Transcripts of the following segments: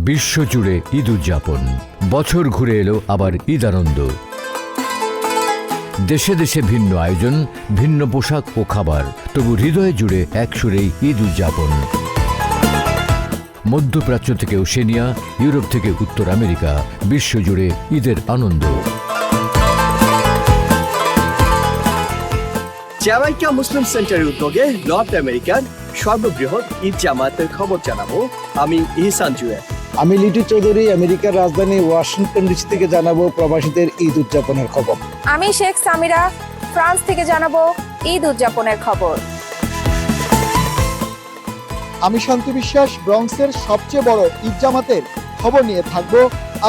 বিশ্বজুড়ে ঈদ উদযাপন। বছর ঘুরে এলো আবার ঈদ আনন্দ। দেশে দেশে ভিন্ন আয়োজন, ভিন্ন পোশাক ও খাবার, তবু হৃদয় জুড়ে এক সুরেই ঈদ উদযাপন। মধ্যপ্রাচ্য থেকে ওশেনিয়া, ইউরোপ থেকে উত্তর আমেরিকা, বিশ্বজুড়ে ঈদের আনন্দ। জ্যামাইকা মুসলিম সেন্টারের উদ্যোগে নর্থ আমেরিকার সর্ববৃহৎ ঈদ জামায়াতের খবর জানাবো। আমি ইহসান জুয়েল। আমি লিটু চৌধুরী আমেরিকার রাজধানী ওয়াশিংটন ডিসি থেকে জানাবো প্রবাসীদের ঈদ উদযাপনের খবর। আমি শেখ সামিরা ফ্রান্স থেকে জানাবো ঈদ উদযাপনের খবর। আমি শান্ত বিশ্বাস ব্রঙ্কসের সবচেয়ে বড় ঈদ জামাতের খবর নিয়ে থাকবো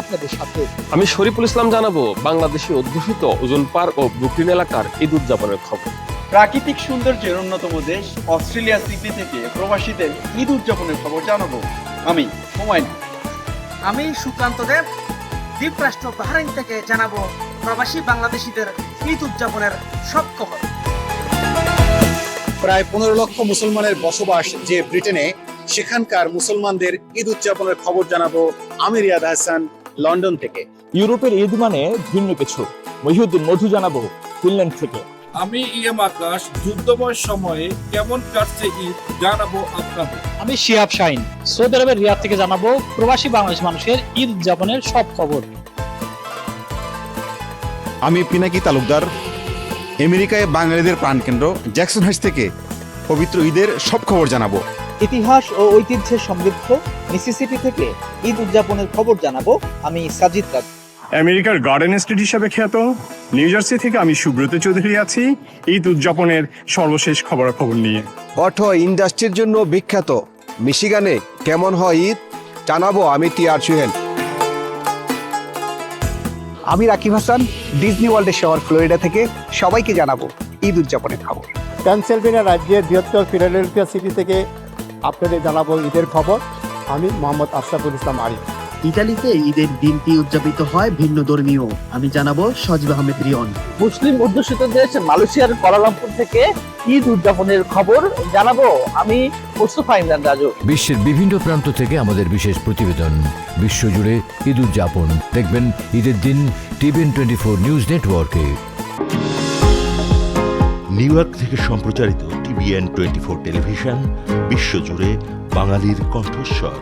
আপনাদের সাথে। আমি শরীফুল ইসলাম জানাবো বাংলাদেশে অধ্যুষিত ওজন পার্ক ও ব্রুকলিন এলাকার ঈদ উদযাপনের খবর। প্রাকৃতিক সৌন্দর্যের অন্যতম দেশ অস্ট্রেলিয়া সিডনি থেকে প্রবাসীদের ঈদ উদযাপনের খবর জানাবো। আমি হুমায়ুন। আমি সুকান্ত দেব দ্বীপরাষ্ট্র বাহরাইন থেকে জানাবো প্রবাসী বাংলাদেশিদের ঈদ উদযাপনের সব খবর। প্রায় 15 লক্ষ মুসলমানের বসবাস যে ব্রিটেনে, সেখানকার মুসলমানদের ঈদ উদযাপনের খবর জানাবো আমি রিয়াদ হাসান লন্ডন থেকে। ইউরোপের ঈদ মানে ভিন্ন কিছু। মহিউদ্দিন মধু জানাবো ফিনল্যান্ড থেকে। আমি ইএম আকাশ যুদ্ধময় সময়ে কেমন কাটছে ঈদ জানাবো আপনাদের। আমি শিহাব শাহিন সৌদি আরবের রিয়াদ থেকে জানাবো প্রবাসী বাংলাদেশ মানুষের ঈদ উদযাপনের সব খবর। আমি পিনাকি তালুকদার আমেরিকায় বাঙালিদের প্রাণকেন্দ্র জ্যাকসন হাইটস থেকে পবিত্র ঈদের সব খবর জানাবো। ইতিহাস ও ঐতিহ্যের সমৃদ্ধ মিসিসিপি থেকে ঈদ উদযাপনের খবর জানাবো। আমি সাজিদ রাজ। আমেরিকার গার্ডেন স্টেট হিসাবে খ্যাত নিউ জার্সি থেকে আমি সুব্রত চৌধুরী আছি ঈদ উদযাপনের সর্বশেষ খবরাখবর নিয়ে। অটো ইন্ডাস্ট্রির জন্য বিখ্যাত মিশিগানে কেমন হয় ঈদ জানাবো আমি টিআর সুহেল। আমি রাকিব হাসান ডিজনি ওয়ার্ল্ডের শহর ফ্লোরিডা থেকে সবাইকে জানাবো ঈদ উদযাপনের খবর। পেনসিলভেনিয়া রাজ্যের বৃহত্তর ফিলাডেলফিয়া সিটি থেকে আপনাদের জানাবো ঈদের খবর। আমি মোহাম্মদ আশরাফুল ইসলাম আরিফ। ইতালিতে ঈদের দিনটি উদযাপিত হয় ভিন্ন ধর্মীয়। আমি জানাবো সজিব আহমেদ রিয়ন। মুসলিম অধ্যুষিত দেশ মালয়েশিয়ার কুয়ালালামপুর থেকে ঈদ উদযাপনের খবর জানাবো। আমি মুস্তাফা ইমরান রাজু। বিশ্বের বিভিন্ন প্রান্ত থেকে আমাদের বিশেষ প্রতিবেদন। বিশ্বজুড়ে ঈদ উদযাপন দেখবেন ঈদের দিন টিভিএন 24 নিউজ নেটওয়ার্কে। নিউ ইয়র্ক থেকে সম্প্রচারিত টিভিএন 24 টেলিভিশন বিশ্বজুড়ে বাঙালির কণ্ঠস্বর।